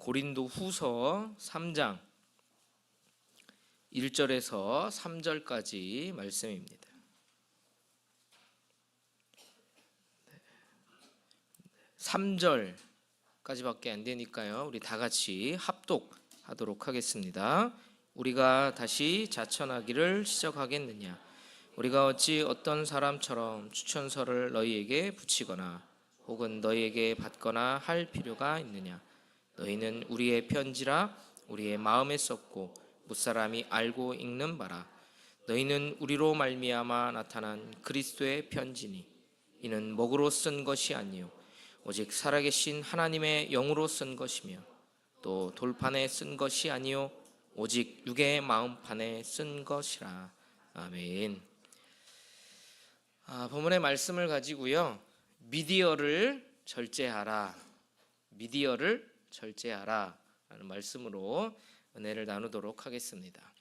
고린도후서 3장 1절에서 3절까지 말씀입니다. 3절까지밖에 안 되니까요. 우리 다 같이 합독하도록 하겠습니다. 우리가 다시 자천하기를 시작하겠느냐? 우리가 어찌 어떤 사람처럼 추천서를 너희에게 붙이거나 혹은 너희에게 받거나 할 필요가 있느냐? 너희는 우리의 편지라 우리의 마음에 썼고 무사람이 알고 읽는 바라. 너희는 우리로 말미암아 나타난 그리스도의 편지니 이는 먹으로 쓴 것이 아니요 오직 살아계신 하나님의 영으로 쓴 것이며 또 돌판에 쓴 것이 아니요 오직 육의 마음판에 쓴 것이라. 아멘. 본문의 말씀을 가지고요, 미디어를 절제하라, 미디어를 절제하라 라는 말씀으로 은혜를 나누도록 하겠습니다.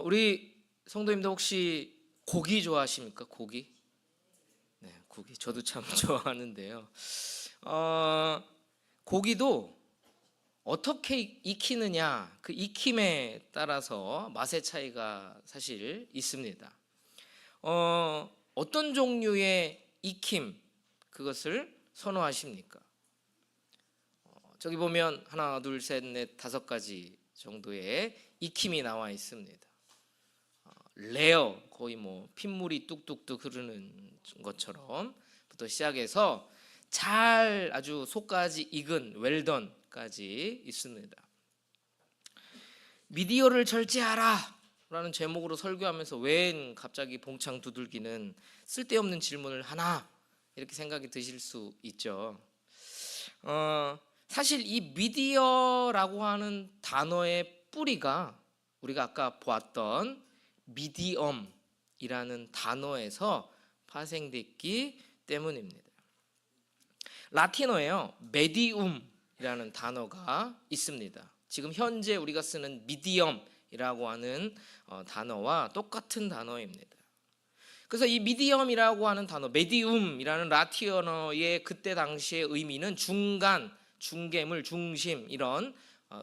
우리 성도님들 혹시 고기 좋아하십니까? 고기? 네, 고기 저도 참 좋아하는데요. 고기도 어떻게 익히느냐, 그 익힘에 따라서 맛의 차이가 사실 있습니다. 어떤 종류의 익힘, 그것을 선호하십니까? 저기 보면 하나, 둘, 셋, 넷, 5가지 정도의 익힘이 나와 있습니다. 레어, 거의 뭐 핏물이 뚝뚝뚝 흐르는 것처럼부터 시작해서 잘 아주 속까지 익은 웰던까지 있습니다. 미디어를 절제하라 라는 제목으로 설교하면서 웬 갑자기 봉창 두들기는 쓸데없는 질문을 하나, 이렇게 생각이 드실 수 있죠. 사실 이 미디어라고 하는 단어의 뿌리가 우리가 아까 보았던 미디엄이라는 단어에서 파생됐기 때문입니다. 라틴어에요, 메디움이라는 단어가 있습니다. 지금 현재 우리가 쓰는 미디엄이라고 하는 단어와 똑같은 단어입니다. 그래서 이 미디엄이라고 하는 단어, 메디움이라는 라틴어의 그때 당시의 의미는 중간, 중개물, 중심, 이런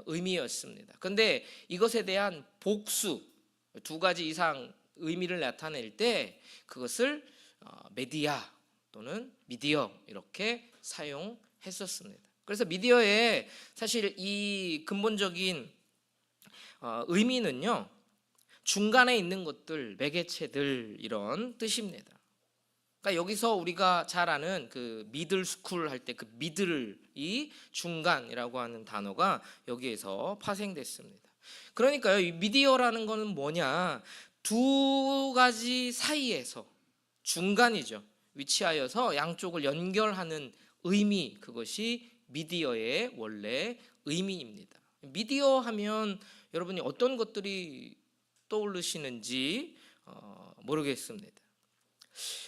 의미였습니다. 그런데 이것에 대한 복수, 2가지 이상 의미를 나타낼 때 그것을 메디아 또는 미디어 이렇게 사용했었습니다. 그래서 미디어의 사실 이 근본적인 의미는요, 중간에 있는 것들, 매개체들, 이런 뜻입니다. 그러니까 여기서 우리가 잘 아는 그 미들 스쿨 할 때 그 미들이 중간이라고 하는 단어가 여기에서 파생됐습니다. 그러니까요, 이 미디어라는 거는 뭐냐, 2가지 사이에서 중간이죠, 위치하여서 양쪽을 연결하는 의미, 그것이 미디어의 원래 의미입니다. 미디어 하면 여러분이 어떤 것들이 떠오르시는지 모르겠습니다.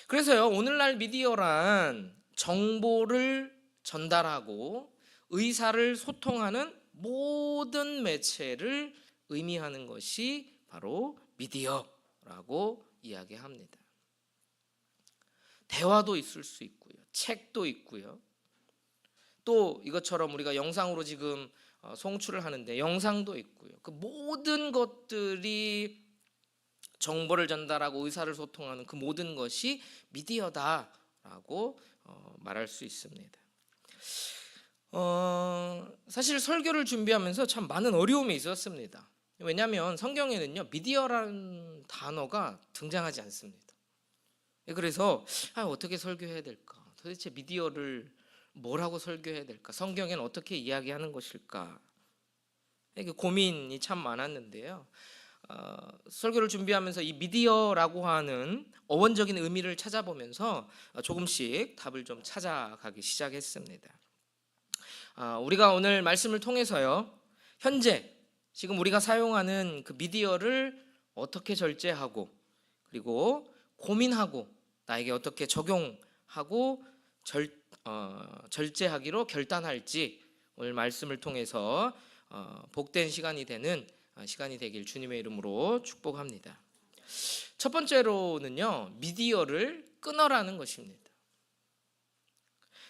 그래서요, 오늘날 미디어란 정보를 전달하고 의사를 소통하는 모든 매체를 의미하는 것이 바로 미디어라고 이야기합니다. 대화도 있을 수 있고요, 책도 있고요, 또 이것처럼 우리가 영상으로 지금 송출을 하는데 영상도 있고요. 그 모든 것들이 정보를 전달하고 의사를 소통하는 그 모든 것이 미디어다라고 말할 수 있습니다. 사실 설교를 준비하면서 참 많은 어려움이 있었습니다. 왜냐하면 성경에는요, 미디어라는 단어가 등장하지 않습니다. 그래서 어떻게 설교해야 될까? 도대체 미디어를 뭐라고 설교해야 될까? 성경에는 어떻게 이야기하는 것일까? 고민이 참 많았는데요. 설교를 준비하면서 이 미디어라고 하는 어원적인 의미를 찾아보면서 조금씩 답을 좀 찾아가기 시작했습니다. 우리가 오늘 말씀을 통해서요, 현재 지금 우리가 사용하는 그 미디어를 어떻게 절제하고, 그리고 고민하고 나에게 어떻게 적용하고 절제하기로 결단할지 오늘 말씀을 통해서 복된 시간이 되길 주님의 이름으로 축복합니다. 첫 번째로는요, 미디어를 끊어라는 것입니다.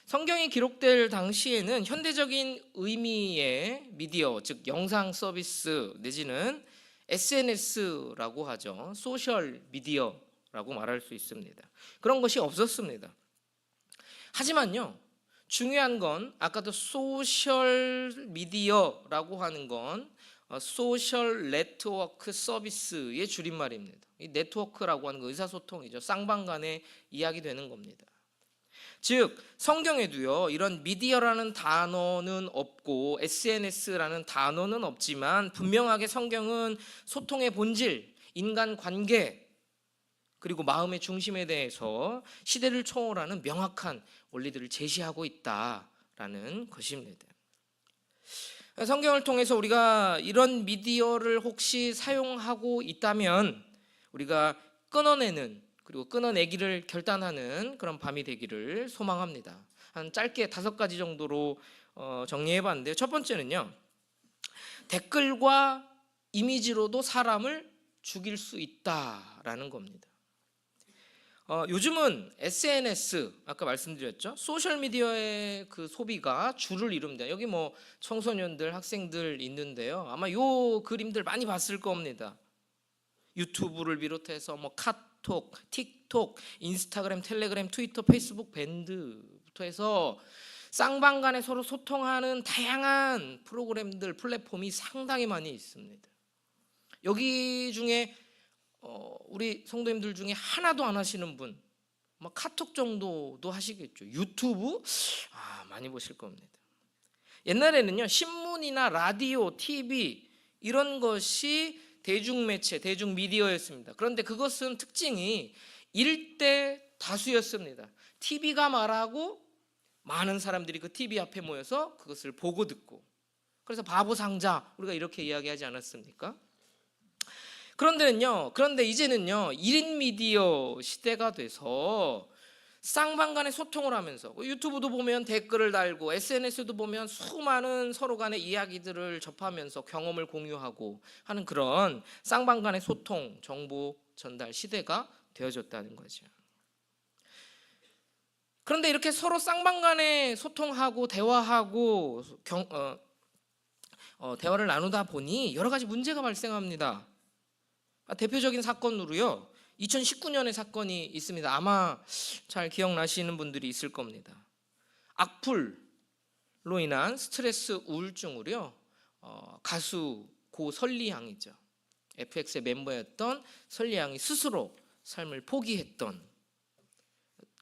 성경이 기록될 당시에는 현대적인 의미의 미디어, 즉 영상 서비스 내지는 SNS라고 하죠. 소셜 미디어라고 말할 수 있습니다. 그런 것이 없었습니다. 하지만요, 중요한 건 아까도 소셜 미디어라고 하는 건 소셜 네트워크 서비스의 줄임말입니다. 이 네트워크라고 하는 거 의사소통이죠. 쌍방간의 이야기 되는 겁니다. 즉 성경에도요, 이런 미디어라는 단어는 없고 SNS라는 단어는 없지만 분명하게 성경은 소통의 본질, 인간관계, 그리고 마음의 중심에 대해서 시대를 초월하는 명확한 원리들을 제시하고 있다라는 것입니다. 성경을 통해서 우리가 이런 미디어를 혹시 사용하고 있다면 우리가 끊어내는, 그리고 끊어내기를 결단하는 그런 밤이 되기를 소망합니다. 한 짧게 5가지 정도로 정리해 봤는데요. 첫 번째는요, 댓글과 이미지로도 사람을 죽일 수 있다라는 겁니다. 요즘은 SNS, 아까 말씀드렸죠, 소셜미디어의 그 소비가 주를 이룹니다. 여기 뭐 청소년들, 학생들 있는데요, 아마 요 그림들 많이 봤을 겁니다. 유튜브를 비롯해서 뭐 카톡, 틱톡, 인스타그램, 텔레그램, 트위터, 페이스북, 밴드부터 해서 쌍방간에 서로 소통하는 다양한 프로그램들, 플랫폼이 상당히 많이 있습니다. 여기 중에 우리 성도님들 중에 하나도 안 하시는 분, 뭐 카톡 정도도 하시겠죠. 유튜브 많이 보실 겁니다. 옛날에는요, 신문이나 라디오, TV 이런 것이 대중매체, 대중미디어였습니다. 그런데 그것은 특징이 일대 다수였습니다. TV가 말하고 많은 사람들이 그 TV 앞에 모여서 그것을 보고 듣고, 그래서 바보상자 우리가 이렇게 이야기하지 않았습니까? 그런데 이제는요, 1인 미디어 시대가 돼서 쌍방간에 소통을 하면서 유튜브도 보면 댓글을 달고 SNS도 보면 수많은 서로 간의 이야기들을 접하면서 경험을 공유하고 하는 그런 쌍방간의 소통, 정보 전달 시대가 되어졌다는 거죠. 그런데 이렇게 서로 쌍방간에 소통하고 대화하고 대화를 나누다 보니 여러 가지 문제가 발생합니다. 대표적인 사건으로요, 2019년의 사건이 있습니다. 아마 잘 기억나시는 분들이 있을 겁니다. 악플로 인한 스트레스 우울증으로요, 가수 고 설리양이죠, FX의 멤버였던 설리양이 스스로 삶을 포기했던,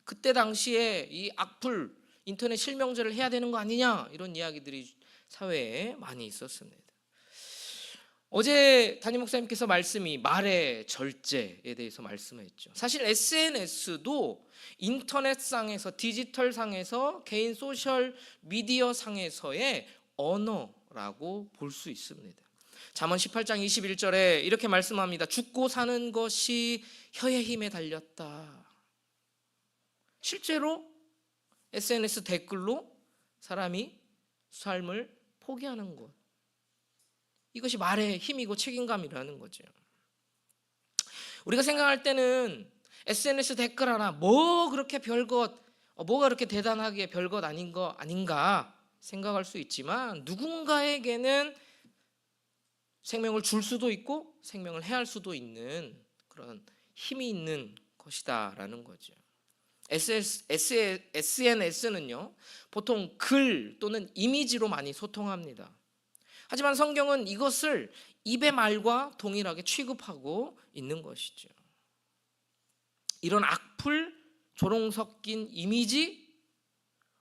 그때 당시에 이 악플, 인터넷 실명제를 해야 되는 거 아니냐, 이런 이야기들이 사회에 많이 있었습니다. 어제 담임 목사님께서 말씀이 말의 절제에 대해서 말씀했죠. 사실 SNS도 인터넷상에서, 디지털상에서, 개인 소셜 미디어 상에서의 언어라고 볼 수 있습니다. 잠언 18장 21절에 이렇게 말씀합니다. 죽고 사는 것이 혀의 힘에 달렸다. 실제로 SNS 댓글로 사람이 삶을 포기하는 것, 이것이 말의 힘이고 책임감이라는 거죠. 우리가 생각할 때는 SNS 댓글 하나 뭐 그렇게 별것, 뭐가 그렇게 대단하게 별것 아닌 거 아닌가 생각할 수 있지만, 누군가에게는 생명을 줄 수도 있고 생명을 해할 수도 있는 그런 힘이 있는 것이다라는 거죠. SNS는요, 보통 글 또는 이미지로 많이 소통합니다. 하지만 성경은 이것을 입의 말과 동일하게 취급하고 있는 것이죠. 이런 악플, 조롱 섞인 이미지,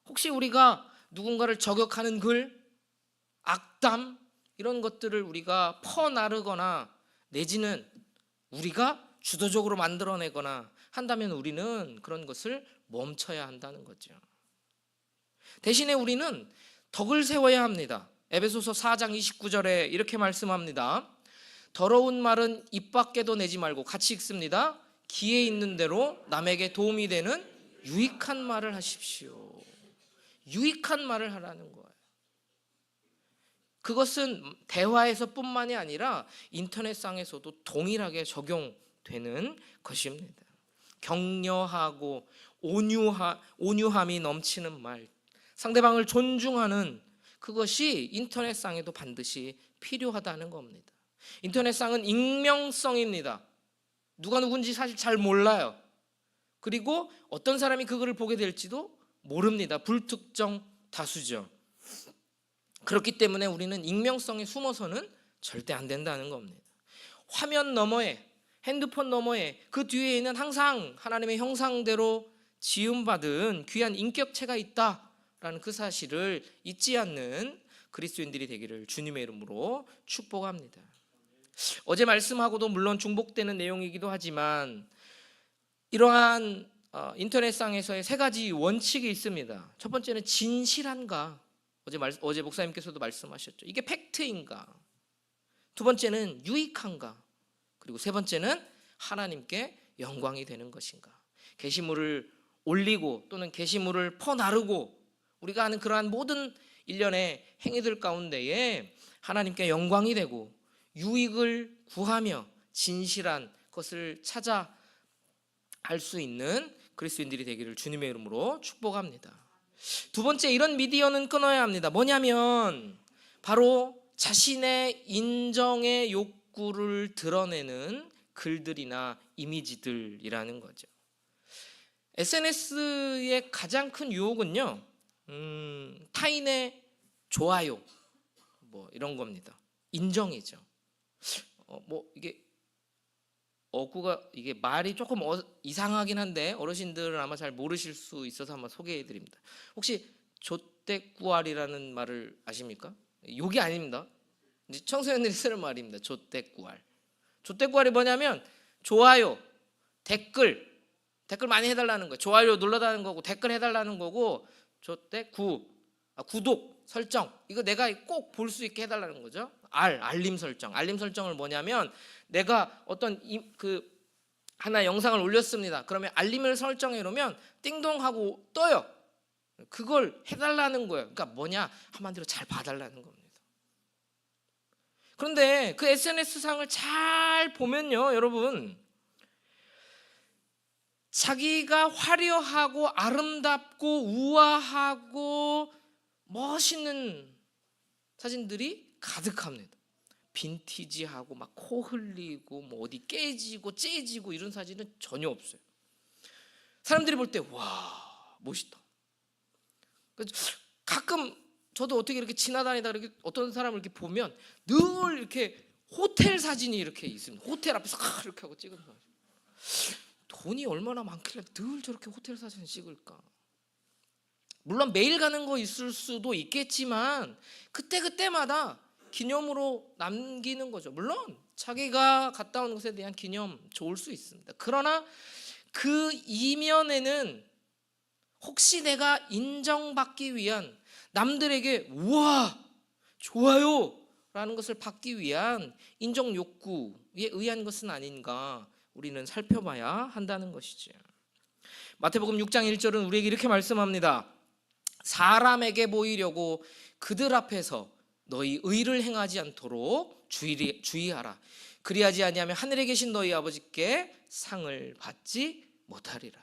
혹시 우리가 누군가를 저격하는 글, 악담, 이런 것들을 우리가 퍼나르거나 내지는 우리가 주도적으로 만들어내거나 한다면 우리는 그런 것을 멈춰야 한다는 거죠. 대신에 우리는 덕을 세워야 합니다. 에베소서 4장 29절에 이렇게 말씀합니다. 더러운 말은 입 밖에도 내지 말고, 같이 읽습니다. 귀에 있는 대로 남에게 도움이 되는 유익한 말을 하십시오. 유익한 말을 하라는 거예요. 그것은 대화에서뿐만이 아니라 인터넷상에서도 동일하게 적용되는 것입니다. 격려하고 온유함이 넘치는 말, 상대방을 존중하는 그것이 인터넷상에도 반드시 필요하다는 겁니다. 인터넷상은 익명성입니다. 누가 누군지 사실 잘 몰라요. 그리고 어떤 사람이 그거를 보게 될지도 모릅니다. 불특정 다수죠. 그렇기 때문에 우리는 익명성에 숨어서는 절대 안 된다는 겁니다. 화면 너머에, 핸드폰 너머에 그 뒤에는 항상 하나님의 형상대로 지음받은 귀한 인격체가 있다라는 그 사실을 잊지 않는 그리스도인들이 되기를 주님의 이름으로 축복합니다. 어제 말씀하고도 물론 중복되는 내용이기도 하지만 이러한 인터넷상에서의 세 가지 원칙이 있습니다. 첫 번째는 진실한가? 어제 목사님께서도 말씀하셨죠. 이게 팩트인가? 두 번째는 유익한가? 그리고 세 번째는 하나님께 영광이 되는 것인가? 게시물을 올리고 또는 게시물을 퍼나르고 우리가 하는 그러한 모든 일련의 행위들 가운데에 하나님께 영광이 되고 유익을 구하며 진실한 것을 찾아 할 수 있는 그리스도인들이 되기를 주님의 이름으로 축복합니다. 두 번째, 이런 미디어는 끊어야 합니다. 뭐냐면 바로 자신의 인정의 욕구를 드러내는 글들이나 이미지들이라는 거죠. SNS의 가장 큰 유혹은요, 타인의 좋아요, 뭐 이런 겁니다. 인정이죠. 이게 말이 조금 이상하긴 한데 어르신들은 아마 잘 모르실 수 있어서 한번 소개해 드립니다. 혹시 조떼꾸알이라는 말을 아십니까? 욕이 아닙니다. 청소년들이 쓰는 말입니다. 조떼꾸알. 조떼꾸알이 뭐냐면 좋아요, 댓글 많이 해달라는 거예요. 좋아요 눌러달라는 거고 댓글 해달라는 거고 구독, 설정 이거 내가 꼭 볼 수 있게 해달라는 거죠. 알림 설정을 뭐냐면 내가 어떤 하나 영상을 올렸습니다. 그러면 알림을 설정해 놓으면 띵동 하고 떠요. 그걸 해달라는 거예요. 그러니까 뭐냐, 한마디로 잘 봐달라는 겁니다. 그런데 그 SNS상을 잘 보면요, 여러분, 자기가 화려하고 아름답고 우아하고 멋있는 사진들이 가득합니다. 빈티지하고 막 코 흘리고 뭐 어디 깨지고 째지고 이런 사진은 전혀 없어요. 사람들이 볼 때 와, 멋있다. 가끔 저도 어떻게 이렇게 지나다니다 이렇게 어떤 사람을 이렇게 보면 늘 이렇게 호텔 사진이 이렇게 있습니다. 호텔 앞에서 이렇게 하고 찍은 사진. 돈이 얼마나 많길래 늘 저렇게 호텔 사진을 찍을까? 물론 매일 가는 거 있을 수도 있겠지만 그때마다 기념으로 남기는 거죠. 물론 자기가 갔다 온 것에 대한 기념 좋을 수 있습니다. 그러나 그 이면에는 혹시 내가 인정받기 위한, 남들에게 우와 좋아요 라는 것을 받기 위한 인정 욕구에 의한 것은 아닌가 우리는 살펴봐야 한다는 것이죠. 마태복음 6장 1절은 우리에게 이렇게 말씀합니다. 사람에게 보이려고 그들 앞에서 너희 의를 행하지 않도록 주의하라. 그리하지 아니하면 하늘에 계신 너희 아버지께 상을 받지 못하리라.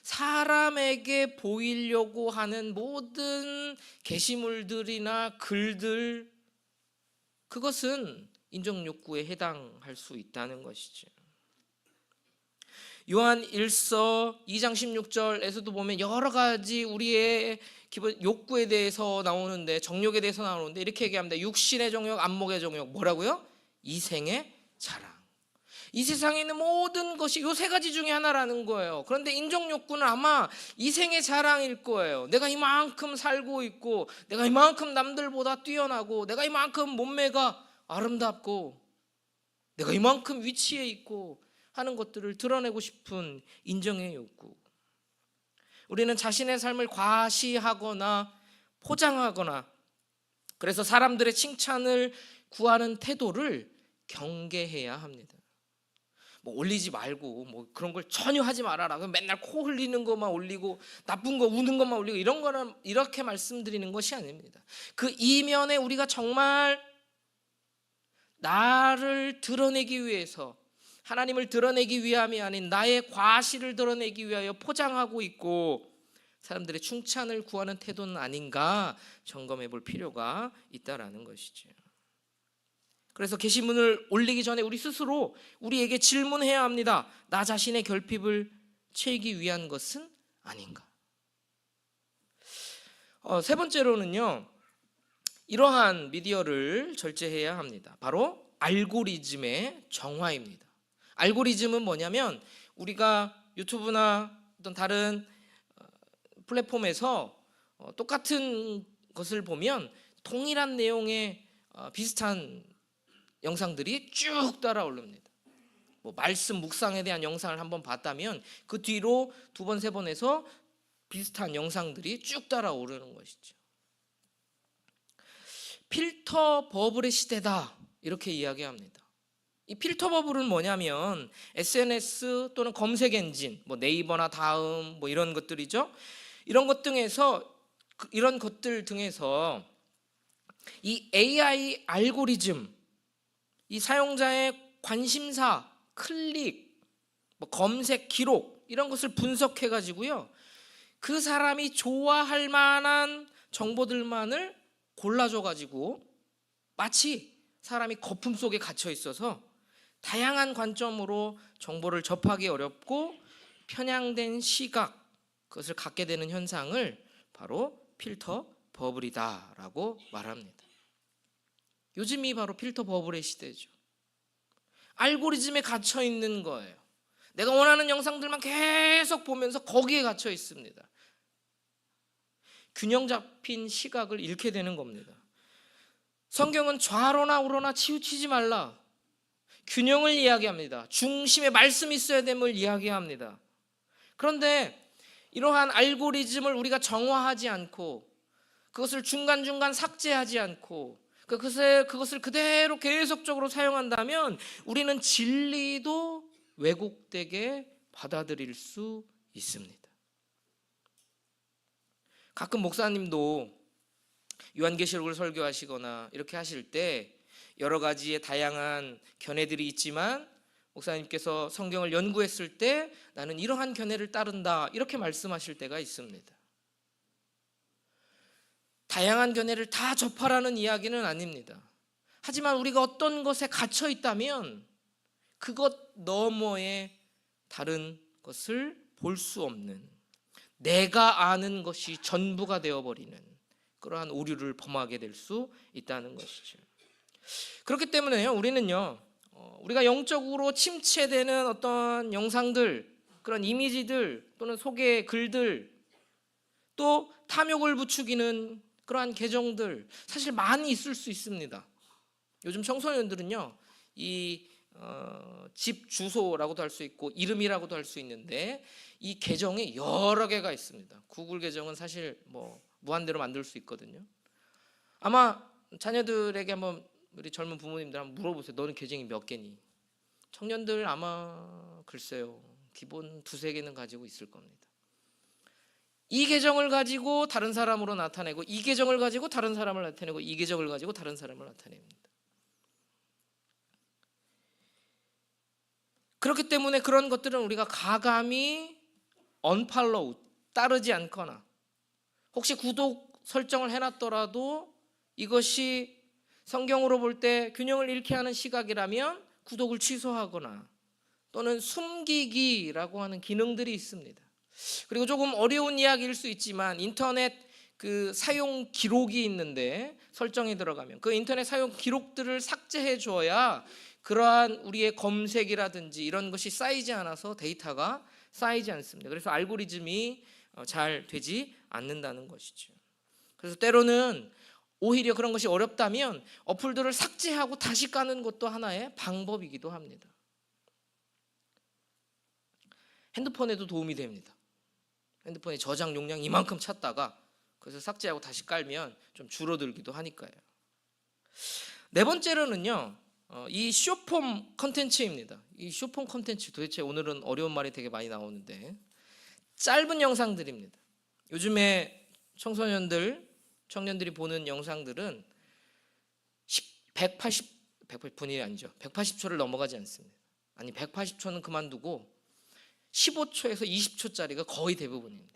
사람에게 보이려고 하는 모든 게시물들이나 글들, 그것은 인정욕구에 해당할 수 있다는 것이죠. 요한 1서 2장 16절에서도 보면 여러 가지 우리의 기본 욕구에 대해서 나오는데, 정욕에 대해서 나오는데 이렇게 얘기합니다. 육신의 정욕, 안목의 정욕, 뭐라고요? 이생의 자랑. 이 세상에 있는 모든 것이 요 세 가지 중에 하나라는 거예요. 그런데 인정욕구는 아마 이생의 자랑일 거예요. 내가 이만큼 살고 있고, 내가 이만큼 남들보다 뛰어나고, 내가 이만큼 몸매가 아름답고, 내가 이만큼 위치에 있고 하는 것들을 드러내고 싶은 인정의 욕구. 우리는 자신의 삶을 과시하거나 포장하거나 그래서 사람들의 칭찬을 구하는 태도를 경계해야 합니다. 뭐 올리지 말고 뭐 그런 걸 전혀 하지 말아라. 맨날 코 흘리는 것만 올리고 나쁜 거 우는 것만 올리고 이런 거는 이렇게 말씀드리는 것이 아닙니다. 그 이면에 우리가 정말 나를 드러내기 위해서, 하나님을 드러내기 위함이 아닌 나의 과실을 드러내기 위하여 포장하고 있고, 사람들의 칭찬을 구하는 태도는 아닌가 점검해 볼 필요가 있다라는 것이죠. 그래서 게시문을 올리기 전에 우리 스스로 우리에게 질문해야 합니다. 나 자신의 결핍을 채우기 위한 것은 아닌가. 세 번째로는요, 이러한 미디어를 절제해야 합니다. 바로 알고리즘의 정화입니다. 알고리즘은 뭐냐면 우리가 유튜브나 어떤 다른 플랫폼에서 똑같은 것을 보면 동일한 내용의 비슷한 영상들이 쭉 따라 오릅니다. 뭐 말씀 묵상에 대한 영상을 한번 봤다면 그 뒤로 두 번, 세 번 해서 비슷한 영상들이 쭉 따라 오르는 것이죠. 필터 버블의 시대다 이렇게 이야기합니다. 이 필터 버블은 뭐냐면 SNS 또는 검색 엔진, 뭐 네이버나 다음 뭐 이런 것들이죠. 이런 것들 등에서 이 AI 알고리즘, 이 사용자의 관심사, 클릭, 뭐 검색 기록 이런 것을 분석해 가지고요, 그 사람이 좋아할 만한 정보들만을 골라줘 가지고 마치 사람이 거품 속에 갇혀 있어서 다양한 관점으로 정보를 접하기 어렵고 편향된 시각, 그것을 갖게 되는 현상을 바로 필터 버블이다라고 말합니다. 요즘이 바로 필터 버블의 시대죠. 알고리즘에 갇혀 있는 거예요. 내가 원하는 영상들만 계속 보면서 거기에 갇혀 있습니다. 균형 잡힌 시각을 잃게 되는 겁니다. 성경은 좌로나 우로나 치우치지 말라, 균형을 이야기합니다. 중심에 말씀이 있어야 됨을 이야기합니다. 그런데 이러한 알고리즘을 우리가 정화하지 않고 그것을 중간중간 삭제하지 않고 그것을 그대로 계속적으로 사용한다면 우리는 진리도 왜곡되게 받아들일 수 있습니다. 가끔 목사님도 요한계시록을 설교하시거나 이렇게 하실 때 여러 가지의 다양한 견해들이 있지만 목사님께서 성경을 연구했을 때 나는 이러한 견해를 따른다 이렇게 말씀하실 때가 있습니다. 다양한 견해를 다 접하라는 이야기는 아닙니다. 하지만 우리가 어떤 것에 갇혀 있다면 그것 너머에 다른 것을 볼 수 없는, 내가 아는 것이 전부가 되어버리는 그러한 오류를 범하게 될 수 있다는 것이죠. 그렇기 때문에요, 우리가 영적으로 침체되는 어떤 영상들, 그런 이미지들 또는 소개 글들, 또 탐욕을 부추기는 그러한 계정들 사실 많이 있을 수 있습니다. 요즘 청소년들은요, 이 집 주소라고도 할 수 있고 이름이라고도 할 수 있는데 이 계정이 여러 개가 있습니다. 구글 계정은 사실 뭐 무한대로 만들 수 있거든요. 아마 자녀들에게 한번, 우리 젊은 부모님들 한번 물어보세요. 너는 계정이 몇 개니? 청년들 아마 글쎄요, 기본 두세 개는 가지고 있을 겁니다. 이 계정을 가지고 다른 사람으로 나타내고, 이 계정을 가지고 다른 사람을 나타내고, 이 계정을 가지고 다른 사람을 나타냅니다. 그렇기 때문에 그런 것들은 우리가 가감히 언팔로우, 따르지 않거나, 혹시 구독 설정을 해놨더라도 이것이 성경으로 볼 때 균형을 잃게 하는 시각이라면 구독을 취소하거나 또는 숨기기라고 하는 기능들이 있습니다. 그리고 조금 어려운 이야기일 수 있지만 인터넷 그 사용 기록이 있는데 설정에 들어가면 그 인터넷 사용 기록들을 삭제해 줘야 그러한 우리의 검색이라든지 이런 것이 쌓이지 않아서 데이터가 쌓이지 않습니다. 그래서 알고리즘이 잘 되지 않는다는 것이죠. 그래서 때로는 오히려 그런 것이 어렵다면 어플들을 삭제하고 다시 까는 것도 하나의 방법이기도 합니다. 핸드폰에도 도움이 됩니다. 핸드폰에 저장 용량 이만큼 찼다가 그래서 삭제하고 다시 깔면 좀 줄어들기도 하니까요. 네 번째로는요, 이 숏폼 컨텐츠입니다. 이 숏폼 컨텐츠, 도대체 오늘은 어려운 말이 되게 많이 나오는데 짧은 영상들입니다. 요즘에 청년들이 보는 영상들은 180분이 아니죠. 180초를 넘어가지 않습니다. 아니 180초는 그만두고 15초에서 20초짜리가 거의 대부분입니다.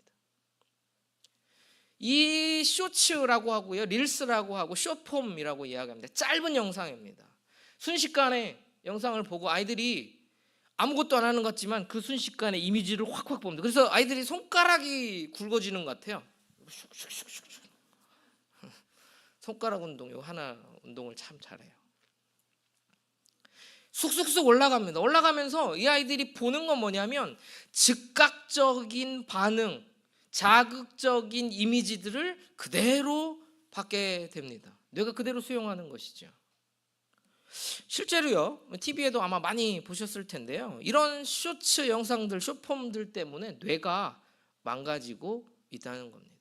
이 쇼츠라고 하고요, 릴스라고 하고 숏폼이라고 이야기합니다. 짧은 영상입니다. 순식간에 영상을 보고 아이들이 아무것도 안 하는 것 같지만 그 순식간에 이미지를 확확 봅니다. 그래서 아이들이 손가락이 굵어지는 것 같아요. 슉슉슉슉. 손가락 운동, 요 하나 운동을 참 잘해요. 쑥쑥쑥 올라갑니다. 올라가면서 이 아이들이 보는 건 뭐냐면 즉각적인 반응, 자극적인 이미지들을 그대로 받게 됩니다. 뇌가 그대로 수용하는 것이죠. 실제로요, TV에도 아마 많이 보셨을 텐데요, 이런 쇼츠 영상들, 숏폼들 때문에 뇌가 망가지고 있다는 겁니다.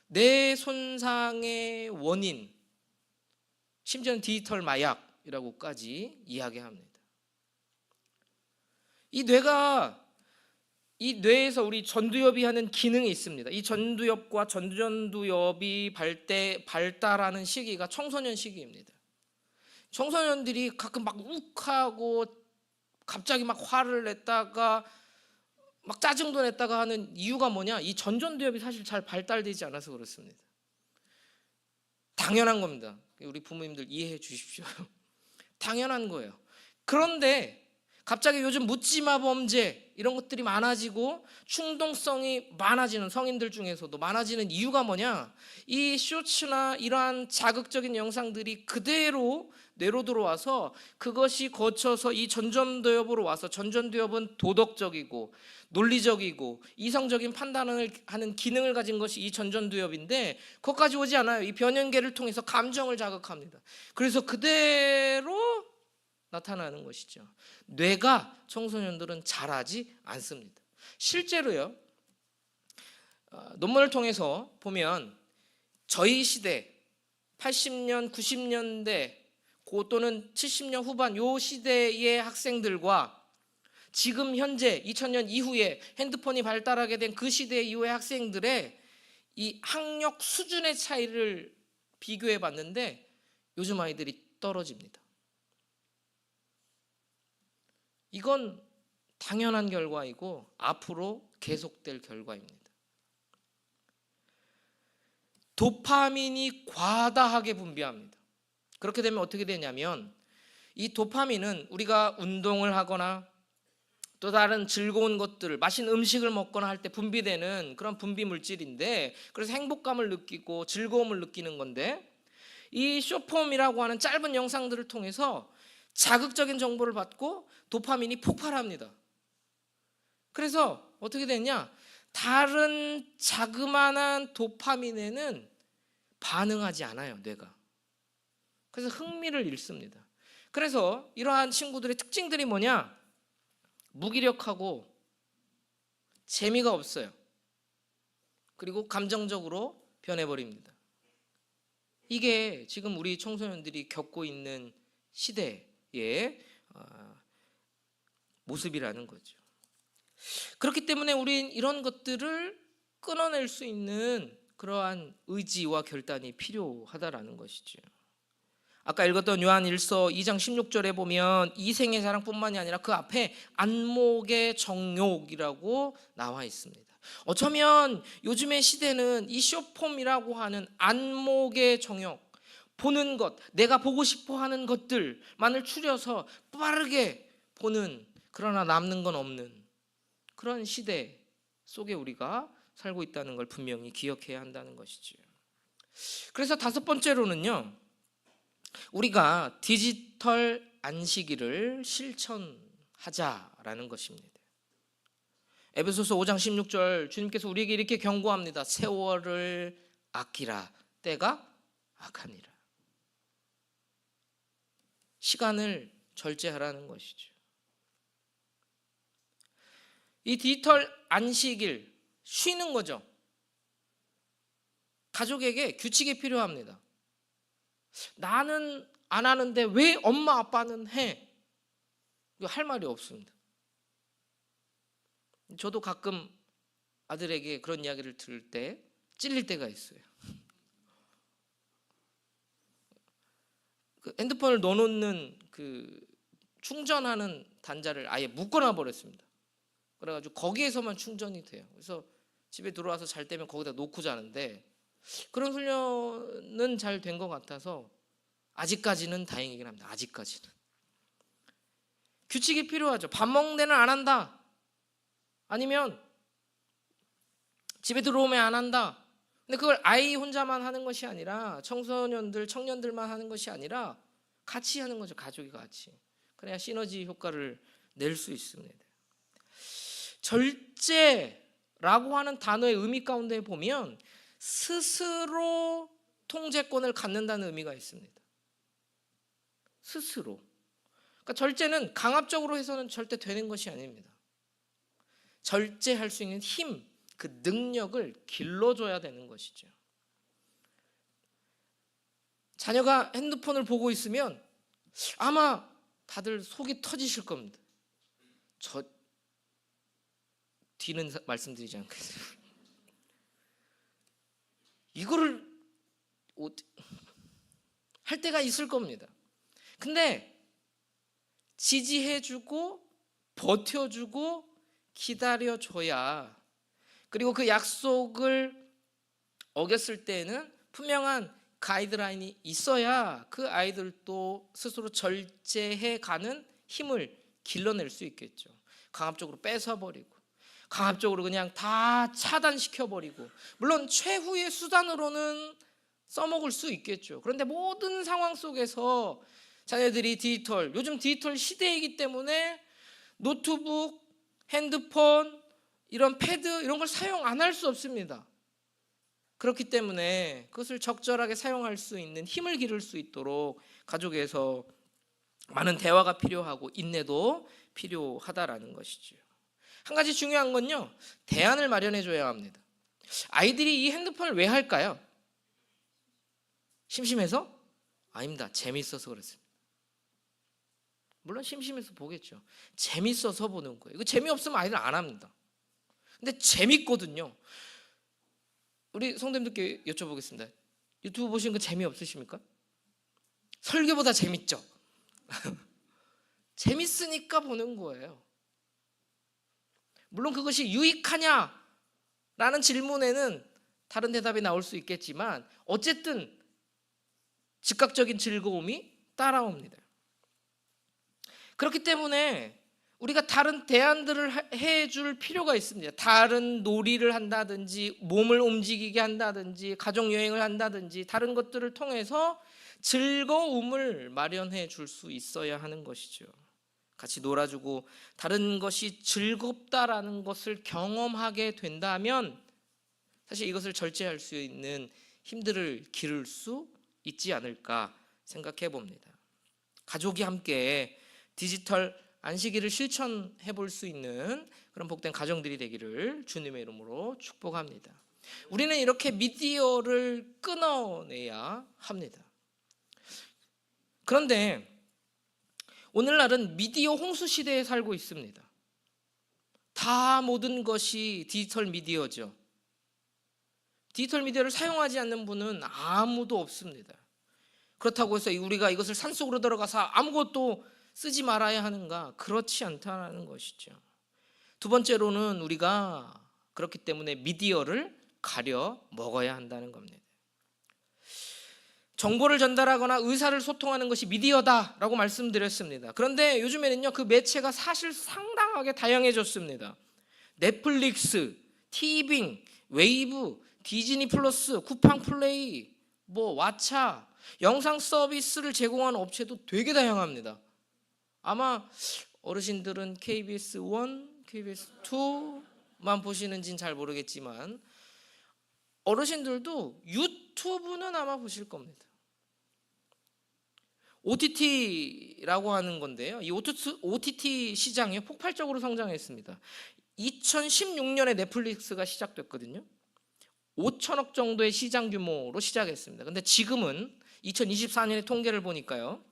뇌 손상의 원인, 심지어는 디지털 마약이라고까지 이야기합니다. 이 뇌에서 우리 전두엽이 하는 기능이 있습니다. 이 전두엽과 전전두엽이 발달하는 시기가 청소년 시기입니다. 청소년들이 가끔 막 욱하고 갑자기 막 화를 냈다가 막 짜증도 냈다가 하는 이유가 뭐냐? 이 전전두엽이 사실 잘 발달되지 않아서 그렇습니다. 당연한 겁니다. 우리 부모님들 이해해 주십시오. 당연한 거예요. 그런데 갑자기 요즘 묻지마 범죄 이런 것들이 많아지고 충동성이 많아지는, 성인들 중에서도 많아지는 이유가 뭐냐? 이 쇼츠나 이러한 자극적인 영상들이 그대로 뇌로 들어와서 그것이 거쳐서 이 전전두엽으로 와서, 전전두엽은 도덕적이고 논리적이고 이성적인 판단을 하는 기능을 가진 것이 이 전전두엽인데 그것까지 오지 않아요. 이 변연계를 통해서 감정을 자극합니다. 그래서 그대로 나타나는 것이죠. 뇌가 청소년들은 잘하지 않습니다. 실제로요, 논문을 통해서 보면 저희 시대 80년, 90년대 또는 70년 후반 요 시대의 학생들과 지금 현재 2000년 이후에 핸드폰이 발달하게 된 그 시대 이후의 학생들의 이 학력 수준의 차이를 비교해 봤는데 요즘 아이들이 떨어집니다. 이건 당연한 결과이고 앞으로 계속될 결과입니다. 도파민이 과다하게 분비합니다. 그렇게 되면 어떻게 되냐면 이 도파민은 우리가 운동을 하거나 또 다른 즐거운 것들을, 맛있는 음식을 먹거나 할 때 분비되는 그런 분비 물질인데, 그래서 행복감을 느끼고 즐거움을 느끼는 건데, 이 숏폼이라고 하는 짧은 영상들을 통해서 자극적인 정보를 받고 도파민이 폭발합니다. 그래서 어떻게 되냐? 다른 자그마한 도파민에는 반응하지 않아요, 뇌가. 그래서 흥미를 잃습니다. 그래서 이러한 친구들의 특징들이 뭐냐? 무기력하고 재미가 없어요. 그리고 감정적으로 변해버립니다. 이게 지금 우리 청소년들이 겪고 있는 시대의 모습이라는 거죠. 그렇기 때문에 우린 이런 것들을 끊어낼 수 있는 그러한 의지와 결단이 필요하다라는 것이죠. 아까 읽었던 요한일서 2장 16절에 보면 이생의 자랑뿐만이 아니라 그 앞에 안목의 정욕이라고 나와 있습니다. 어쩌면 요즘의 시대는 이 숏폼이라고 하는 안목의 정욕, 보는 것, 내가 보고 싶어 하는 것들만을 추려서 빠르게 보는, 그러나 남는 건 없는 그런 시대 속에 우리가 살고 있다는 걸 분명히 기억해야 한다는 것이죠. 그래서 다섯 번째로는요, 우리가 디지털 안식일을 실천하자라는 것입니다. 에베소서 5장 16절 주님께서 우리에게 이렇게 경고합니다. 세월을 아끼라, 때가 악하니라. 시간을 절제하라는 것이죠. 이 디지털 안식일, 쉬는 거죠. 가족에게 규칙이 필요합니다. 나는 안 하는데 왜 엄마 아빠는 해? 할 말이 없습니다. 저도 가끔 아들에게 그런 이야기를 들을 때 찔릴 때가 있어요. 그 핸드폰을 넣어놓는 그 충전하는 단자를 아예 묶어놔 버렸습니다. 그래가지고 거기에서만 충전이 돼요. 그래서 집에 들어와서 잘 때면 거기다 놓고 자는데 그런 훈련은 잘 된 것 같아서 아직까지는 다행이긴 합니다. 아직까지는. 규칙이 필요하죠. 밥 먹는 데는 안 한다. 아니면 집에 들어오면 안 한다. 근데 그걸 아이 혼자만 하는 것이 아니라 청소년들, 청년들만 하는 것이 아니라 같이 하는 거죠. 가족이 같이. 그래야 시너지 효과를 낼 수 있습니다. 절제라고 하는 단어의 의미 가운데 보면 스스로 통제권을 갖는다는 의미가 있습니다. 스스로. 그러니까 절제는 강압적으로 해서는 절대 되는 것이 아닙니다. 절제할 수 있는 힘, 그 능력을 길러줘야 되는 것이죠. 자녀가 핸드폰을 보고 있으면 아마 다들 속이 터지실 겁니다. 저 뒤는 말씀드리지 않겠습니다. 이거를 할 때가 있을 겁니다. 근데 지지해주고 버텨주고 기다려줘야, 그리고 그 약속을 어겼을 때는 분명한 가이드라인이 있어야 그 아이들도 스스로 절제해가는 힘을 길러낼 수 있겠죠. 강압적으로 뺏어버리고 강압적으로 그냥 다 차단시켜버리고, 물론 최후의 수단으로는 써먹을 수 있겠죠. 그런데 모든 상황 속에서 자녀들이 요즘 디지털 시대이기 때문에 노트북, 핸드폰, 이런 패드 이런 걸 사용 안 할 수 없습니다. 그렇기 때문에 그것을 적절하게 사용할 수 있는 힘을 기를 수 있도록 가족에서 많은 대화가 필요하고 인내도 필요하다라는 것이죠. 한 가지 중요한 건요, 대안을 마련해 줘야 합니다. 아이들이 이 핸드폰을 왜 할까요? 심심해서? 아닙니다. 재밌어서 그렇습니다. 물론 심심해서 보겠죠. 재밌어서 보는 거예요. 이거 재미없으면 아이들 안 합니다. 근데 재밌거든요. 우리 성도님들께 여쭤보겠습니다. 유튜브 보시는 거 재미없으십니까? 설교보다 재밌죠? 재밌으니까 보는 거예요. 물론 그것이 유익하냐라는 질문에는 다른 대답이 나올 수 있겠지만 어쨌든 즉각적인 즐거움이 따라옵니다. 그렇기 때문에 우리가 다른 대안들을 해줄 필요가 있습니다. 다른 놀이를 한다든지 몸을 움직이게 한다든지 가족여행을 한다든지 다른 것들을 통해서 즐거움을 마련해 줄 수 있어야 하는 것이죠. 같이 놀아주고 다른 것이 즐겁다라는 것을 경험하게 된다면 사실 이것을 절제할 수 있는 힘들을 기를 수 있지 않을까 생각해 봅니다. 가족이 함께 디지털 안식일을 실천해 볼 수 있는 그런 복된 가정들이 되기를 주님의 이름으로 축복합니다. 우리는 이렇게 미디어를 끊어내야 합니다. 그런데 오늘날은 미디어 홍수 시대에 살고 있습니다. 다 모든 것이 디지털 미디어죠. 디지털 미디어를 사용하지 않는 분은 아무도 없습니다. 그렇다고 해서 우리가 이것을 산속으로 들어가서 아무것도 쓰지 말아야 하는가? 그렇지 않다는 것이죠. 두 번째로는 우리가 그렇기 때문에 미디어를 가려 먹어야 한다는 겁니다. 정보를 전달하거나 의사를 소통하는 것이 미디어다라고 말씀드렸습니다. 그런데 요즘에는요, 그 매체가 사실 상당하게 다양해졌습니다. 넷플릭스, 티빙, 웨이브, 디즈니 플러스, 쿠팡 플레이, 왓챠, 영상 서비스를 제공하는 업체도 되게 다양합니다. 아마 어르신들은 KBS 1, KBS 2만 보시는지는 잘 모르겠지만 어르신들도 유튜브는 아마 보실 겁니다. OTT라고 하는 건데요. 이 OTT 시장이 폭발적으로 성장했습니다. 2016년에 넷플릭스가 시작됐거든요. 5천억 정도의 시장 규모로 시작했습니다. 근데 지금은 2024년의 통계를 보니까요,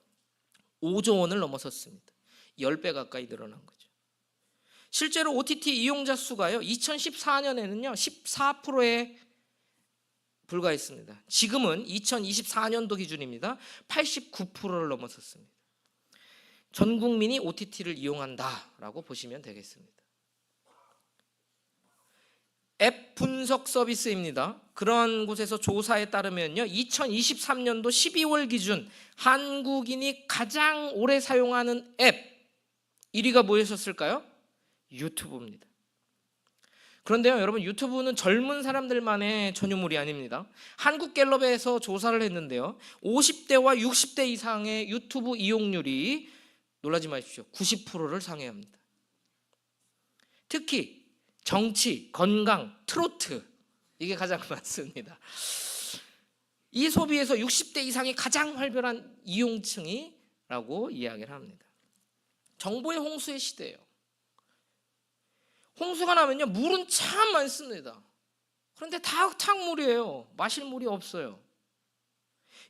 5조 원을 넘어섰습니다. 10배 가까이 늘어난 거죠. 실제로 OTT 이용자 수가요, 2014년에는요 14%에 불과했습니다. 지금은 2024년도 기준입니다. 89%를 넘어섰습니다. 전 국민이 OTT를 이용한다라고 보시면 되겠습니다. 앱 분석 서비스입니다. 그런 곳에서 조사에 따르면요, 2023년도 12월 기준 한국인이 가장 오래 사용하는 앱 1위가 뭐였었을까요? 유튜브입니다. 그런데요, 여러분, 유튜브는 젊은 사람들만의 전유물이 아닙니다. 한국갤럽에서 조사를 했는데요, 50대와 60대 이상의 유튜브 이용률이, 놀라지 마십시오, 90%를 상회합니다. 특히 정치, 건강, 트로트, 이게 가장 많습니다. 이 소비에서 60대 이상이 가장 활발한 이용층이라고 이야기를 합니다. 정보의 홍수의 시대예요. 홍수가 나면요, 물은 참 많습니다. 그런데 다 탕물이에요. 마실 물이 없어요.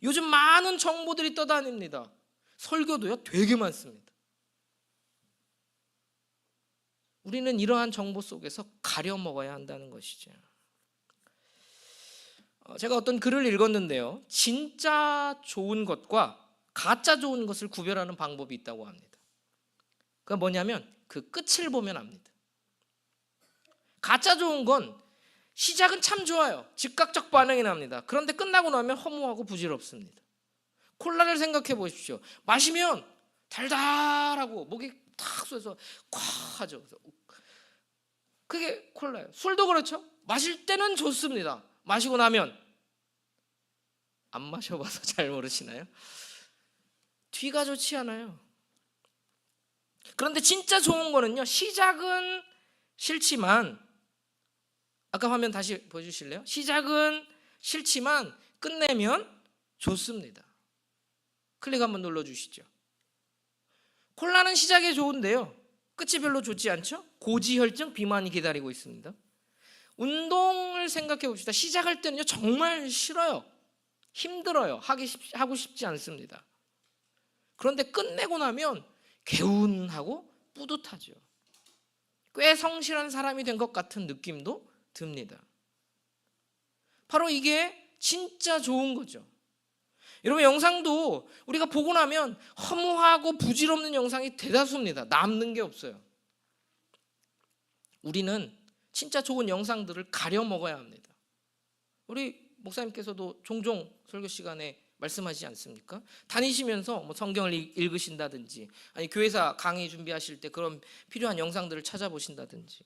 요즘 많은 정보들이 떠다닙니다. 설교도요, 되게 많습니다. 우리는 이러한 정보 속에서 가려 먹어야 한다는 것이죠. 제가 어떤 글을 읽었는데요, 진짜 좋은 것과 가짜 좋은 것을 구별하는 방법이 있다고 합니다. 그게 뭐냐면 그 끝을 보면 압니다. 가짜 좋은 건 시작은 참 좋아요. 즉각적 반응이 납니다. 그런데 끝나고 나면 허무하고 부질없습니다. 콜라를 생각해 보십시오. 마시면 달달하고 목이 탁 쏘여서 콱 하죠. 그게 콜라예요. 술도 그렇죠. 마실 때는 좋습니다. 마시고 나면, 안 마셔봐서 잘 모르시나요? 뒤가 좋지 않아요. 그런데 진짜 좋은 거는요, 시작은 싫지만, 아까 화면 다시 보여주실래요? 시작은 싫지만 끝내면 좋습니다. 클릭 한번 눌러주시죠. 콜라는 시작이 좋은데요, 끝이 별로 좋지 않죠? 고지혈증, 비만이 기다리고 있습니다. 운동을 생각해 봅시다. 시작할 때는요, 정말 싫어요. 힘들어요. 하고 싶지 않습니다. 그런데 끝내고 나면 개운하고 뿌듯하죠. 꽤 성실한 사람이 된 것 같은 느낌도 듭니다. 바로 이게 진짜 좋은 거죠. 여러분, 영상도 우리가 보고 나면 허무하고 부질없는 영상이 대다수입니다. 남는 게 없어요. 우리는 진짜 좋은 영상들을 가려 먹어야 합니다. 우리 목사님께서도 종종 설교 시간에 말씀하시지 않습니까? 다니시면서 뭐 성경을 읽으신다든지, 아니 교회사 강의 준비하실 때 그런 필요한 영상들을 찾아보신다든지,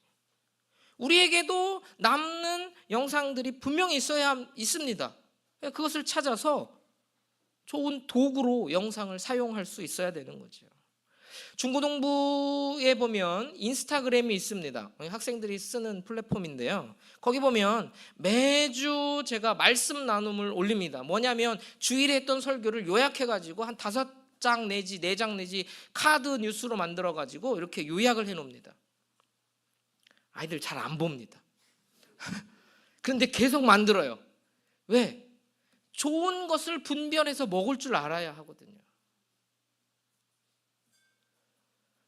우리에게도 남는 영상들이 분명히 있습니다. 그것을 찾아서 좋은 도구로 영상을 사용할 수 있어야 되는 거죠. 중고등부에 보면 인스타그램이 있습니다. 학생들이 쓰는 플랫폼인데요, 거기 보면 매주 제가 말씀 나눔을 올립니다. 뭐냐면 주일에 했던 설교를 요약해가지고 한 5장 내지 4장 내지 카드 뉴스로 만들어가지고 이렇게 요약을 해놓습니다. 아이들 잘 안 봅니다. 그런데 계속 만들어요. 왜? 좋은 것을 분별해서 먹을 줄 알아야 하거든요.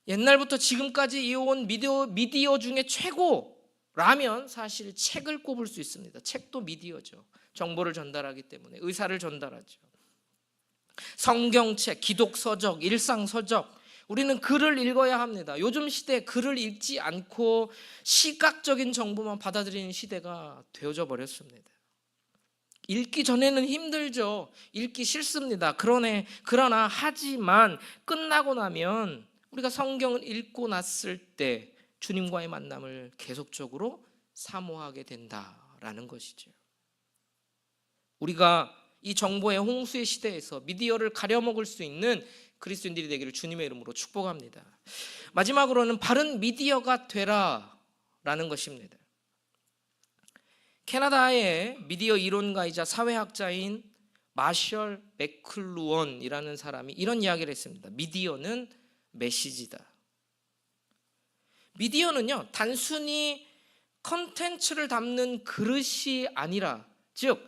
옛날부터 지금까지 이어온 미디어 중에 최고라면 사실 책을 꼽을 수 있습니다. 책도 미디어죠. 정보를 전달하기 때문에 의사를 전달하죠. 성경책, 기독서적, 일상서적, 우리는 글을 읽어야 합니다. 요즘 시대에 글을 읽지 않고 시각적인 정보만 받아들이는 시대가 되어져 버렸습니다. 읽기 전에는 힘들죠. 읽기 싫습니다. 그러나 하지만 끝나고 나면 우리가 성경을 읽고 났을 때 주님과의 만남을 계속적으로 사모하게 된다라는 것이죠. 우리가 이 정보의 홍수의 시대에서 미디어를 가려먹을 수 있는 그리스도인들이 되기를 주님의 이름으로 축복합니다. 마지막으로는 바른 미디어가 되라라는 것입니다. 캐나다의 미디어 이론가이자 사회학자인 마셜 맥클루언이라는 사람이 이런 이야기를 했습니다. 미디어는 메시지다. 미디어는요, 단순히 컨텐츠를 담는 그릇이 아니라, 즉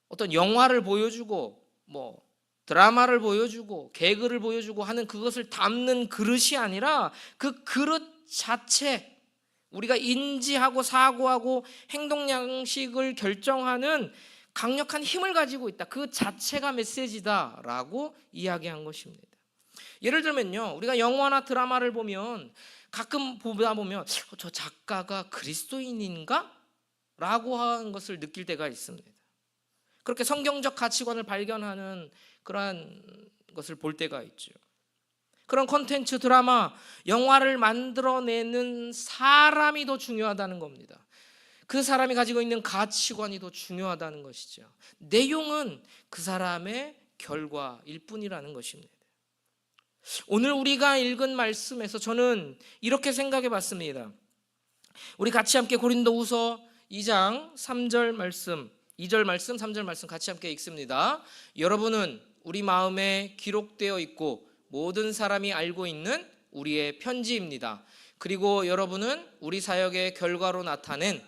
어떤 영화를 보여주고 뭐 드라마를 보여주고 개그를 보여주고 하는 그것을 담는 그릇이 아니라 그 그릇 자체, 우리가 인지하고 사고하고 행동 양식을 결정하는 강력한 힘을 가지고 있다. 그 자체가 메시지다라고 이야기한 것입니다. 예를 들면요, 우리가 영화나 드라마를 보면 가끔 보다 보면 저 작가가 그리스도인인가? 라고 하는 것을 느낄 때가 있습니다. 그렇게 성경적 가치관을 발견하는 그러한 것을 볼 때가 있죠. 그런 콘텐츠, 드라마, 영화를 만들어내는 사람이 더 중요하다는 겁니다. 그 사람이 가지고 있는 가치관이 더 중요하다는 것이죠. 내용은 그 사람의 결과일 뿐이라는 것입니다. 오늘 우리가 읽은 말씀에서 저는 이렇게 생각해 봤습니다. 우리 같이 함께 고린도후서 2장 3절 말씀, 2절 말씀, 3절 말씀 같이 함께 읽습니다. 여러분은 우리 마음에 기록되어 있고 모든 사람이 알고 있는 우리의 편지입니다. 그리고 여러분은 우리 사역의 결과로 나타낸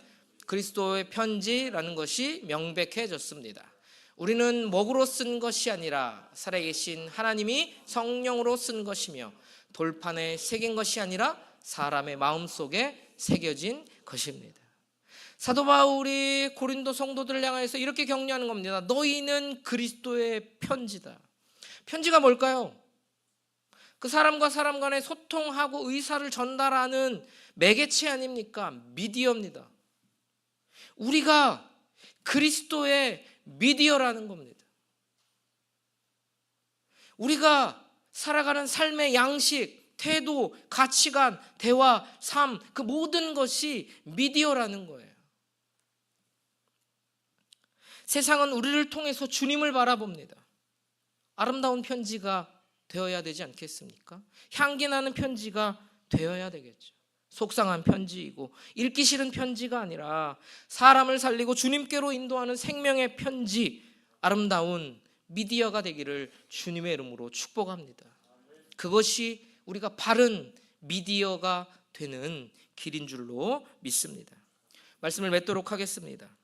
그리스도의 편지라는 것이 명백해졌습니다. 우리는 먹으로 쓴 것이 아니라 살아계신 하나님이 성령으로 쓴 것이며 돌판에 새긴 것이 아니라 사람의 마음속에 새겨진 것입니다. 사도 바울이 고린도 성도들을 향해서 이렇게 격려하는 겁니다. 너희는 그리스도의 편지다. 편지가 뭘까요? 그 사람과 사람 간에 소통하고 의사를 전달하는 매개체 아닙니까? 미디어입니다. 우리가 그리스도의 미디어라는 겁니다. 우리가 살아가는 삶의 양식, 태도, 가치관, 대화, 삶, 그 모든 것이 미디어라는 거예요. 세상은 우리를 통해서 주님을 바라봅니다. 아름다운 편지가 되어야 되지 않겠습니까? 향기 나는 편지가 되어야 되겠죠. 속상한 편지이고 읽기 싫은 편지가 아니라 사람을 살리고 주님께로 인도하는 생명의 편지, 아름다운 미디어가 되기를 주님의 이름으로 축복합니다. 그것이 우리가 바른 미디어가 되는 길인 줄로 믿습니다. 말씀을 맺도록 하겠습니다.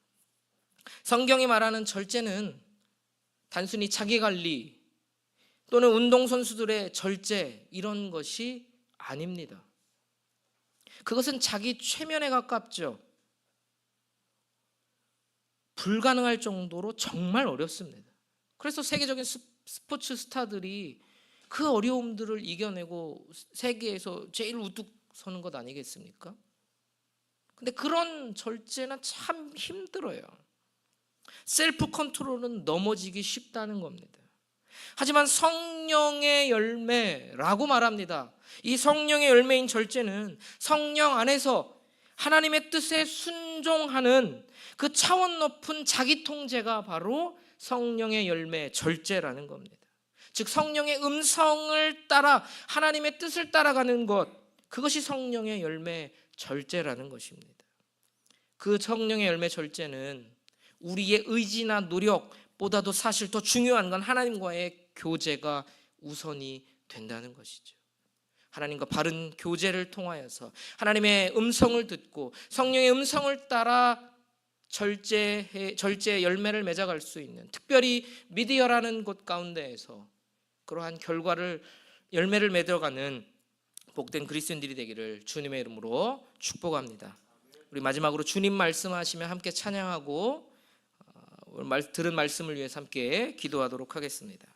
성경이 말하는 절제는 단순히 자기관리 또는 운동선수들의 절제 이런 것이 아닙니다. 그것은 자기 최면에 가깝죠. 불가능할 정도로 정말 어렵습니다. 그래서 세계적인 스포츠 스타들이 그 어려움들을 이겨내고 세계에서 제일 우뚝 서는 것 아니겠습니까? 근데 그런 절제는 참 힘들어요. 셀프 컨트롤은 넘어지기 쉽다는 겁니다. 하지만 성령의 열매라고 말합니다. 이 성령의 열매인 절제는 성령 안에서 하나님의 뜻에 순종하는 그 차원 높은 자기 통제가 바로 성령의 열매 절제라는 겁니다. 즉 성령의 음성을 따라 하나님의 뜻을 따라가는 것, 그것이 성령의 열매 절제라는 것입니다. 그 성령의 열매 절제는 우리의 의지나 노력보다도 사실 더 중요한 건 하나님과의 교제가 우선이 된다는 것이죠. 하나님과 바른 교제를 통하여서 하나님의 음성을 듣고 성령의 음성을 따라 절제의 열매를 맺어갈 수 있는, 특별히 미디어라는 곳 가운데에서 그러한 열매를 맺어가는 복된 그리스도인들이 되기를 주님의 이름으로 축복합니다. 우리 마지막으로 주님 말씀하시면 함께 찬양하고 들은 말씀을 위해서 함께 기도하도록 하겠습니다.